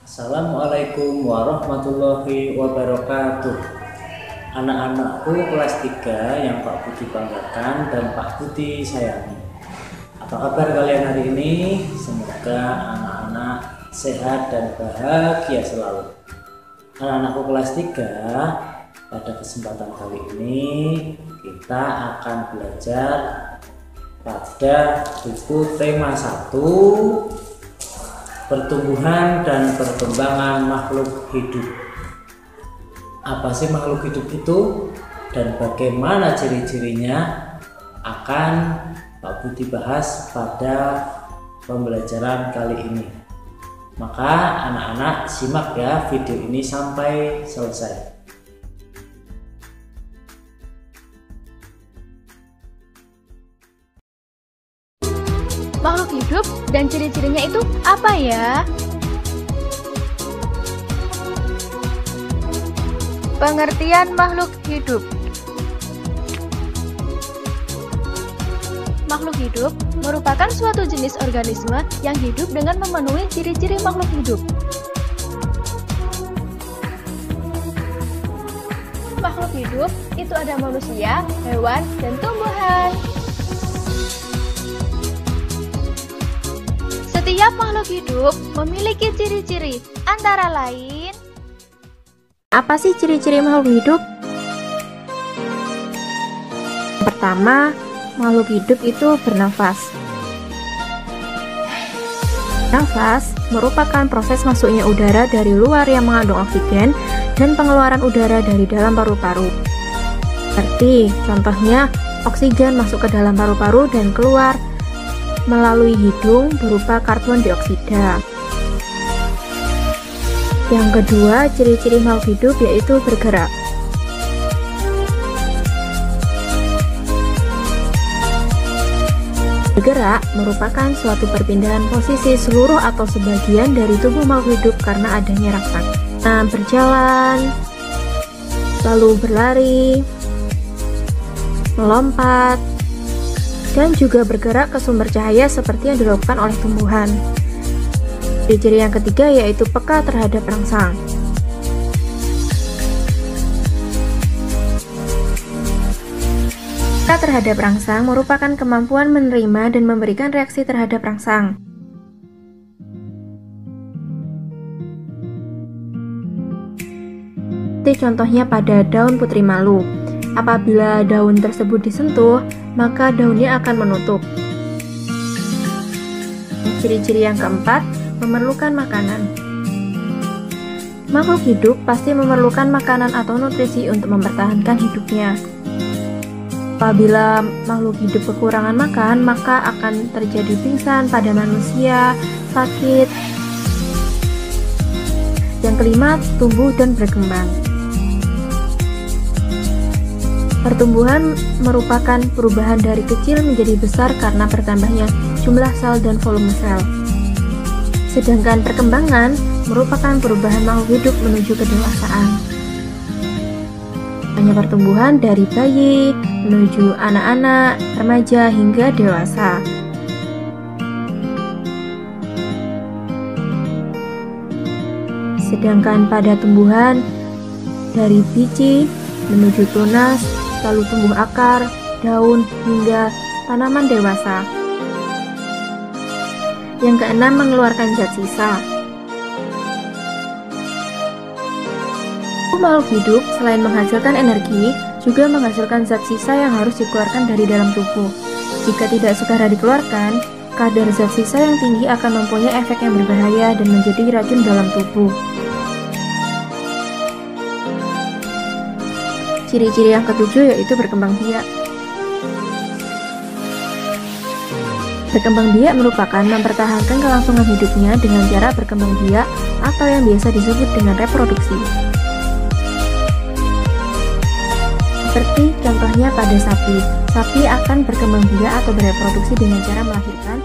Assalamualaikum warahmatullahi wabarakatuh. Anak-anakku kelas 3 yang Pak Budi banggakan dan Pak Budi sayangi. Apa kabar kalian hari ini? Semoga anak-anak sehat dan bahagia selalu. Anak-anakku kelas 3, pada kesempatan kali ini kita akan belajar pada buku tema 1, pertumbuhan dan perkembangan makhluk hidup. Apa sih makhluk hidup itu dan bagaimana ciri-cirinya akan Pak Budi bahas pada pembelajaran kali ini. Maka anak-anak simak ya video ini sampai selesai. Makhluk hidup dan ciri-cirinya itu apa ya? Pengertian makhluk hidup. Makhluk hidup merupakan suatu jenis organisme yang hidup dengan memenuhi ciri-ciri makhluk hidup. Makhluk hidup itu ada manusia, hewan, dan tumbuhan. Setiap makhluk hidup memiliki ciri-ciri, antara lain. Apa sih ciri-ciri makhluk hidup? Pertama, makhluk hidup itu bernafas. Nafas merupakan proses masuknya udara dari luar yang mengandung oksigen dan pengeluaran udara dari dalam paru-paru. Seperti contohnya, oksigen masuk ke dalam paru-paru dan keluar melalui hidung berupa karbon dioksida. Yang kedua, ciri-ciri makhluk hidup yaitu bergerak. Bergerak merupakan suatu perpindahan posisi seluruh atau sebagian dari tubuh makhluk hidup karena adanya rangsangan. Nah, berjalan, lalu berlari, melompat, dan juga bergerak ke sumber cahaya seperti yang dilakukan oleh tumbuhan. Ciri-ciri yang ketiga yaitu peka terhadap rangsang. Peka terhadap rangsang merupakan kemampuan menerima dan memberikan reaksi terhadap rangsang. Seperti contohnya pada daun putri malu. Apabila daun tersebut disentuh, maka daunnya akan menutup. Ciri-ciri yang keempat, memerlukan makanan. Makhluk hidup pasti memerlukan makanan atau nutrisi untuk mempertahankan hidupnya. Apabila makhluk hidup kekurangan makan, maka akan terjadi pingsan pada manusia, sakit. Yang kelima, tumbuh dan berkembang. Pertumbuhan merupakan perubahan dari kecil menjadi besar karena bertambahnya jumlah sel dan volume sel. Sedangkan perkembangan merupakan perubahan makhluk hidup menuju kedewasaan. Hanya pertumbuhan dari bayi menuju anak-anak, remaja hingga dewasa. Sedangkan pada tumbuhan dari biji menuju tunas, lalu tumbuh akar, daun, hingga tanaman dewasa. Yang keenam, mengeluarkan zat sisa. Makhluk hidup selain menghasilkan energi, juga menghasilkan zat sisa yang harus dikeluarkan dari dalam tubuh. Jika tidak segera dikeluarkan, kadar zat sisa yang tinggi akan mempunyai efek yang berbahaya dan menjadi racun dalam tubuh. Ciri-ciri yang ketujuh yaitu berkembang biak. Berkembang biak merupakan mempertahankan kelangsungan hidupnya dengan cara berkembang biak atau yang biasa disebut dengan reproduksi. Seperti contohnya pada sapi. Sapi akan berkembang biak atau bereproduksi dengan cara melahirkan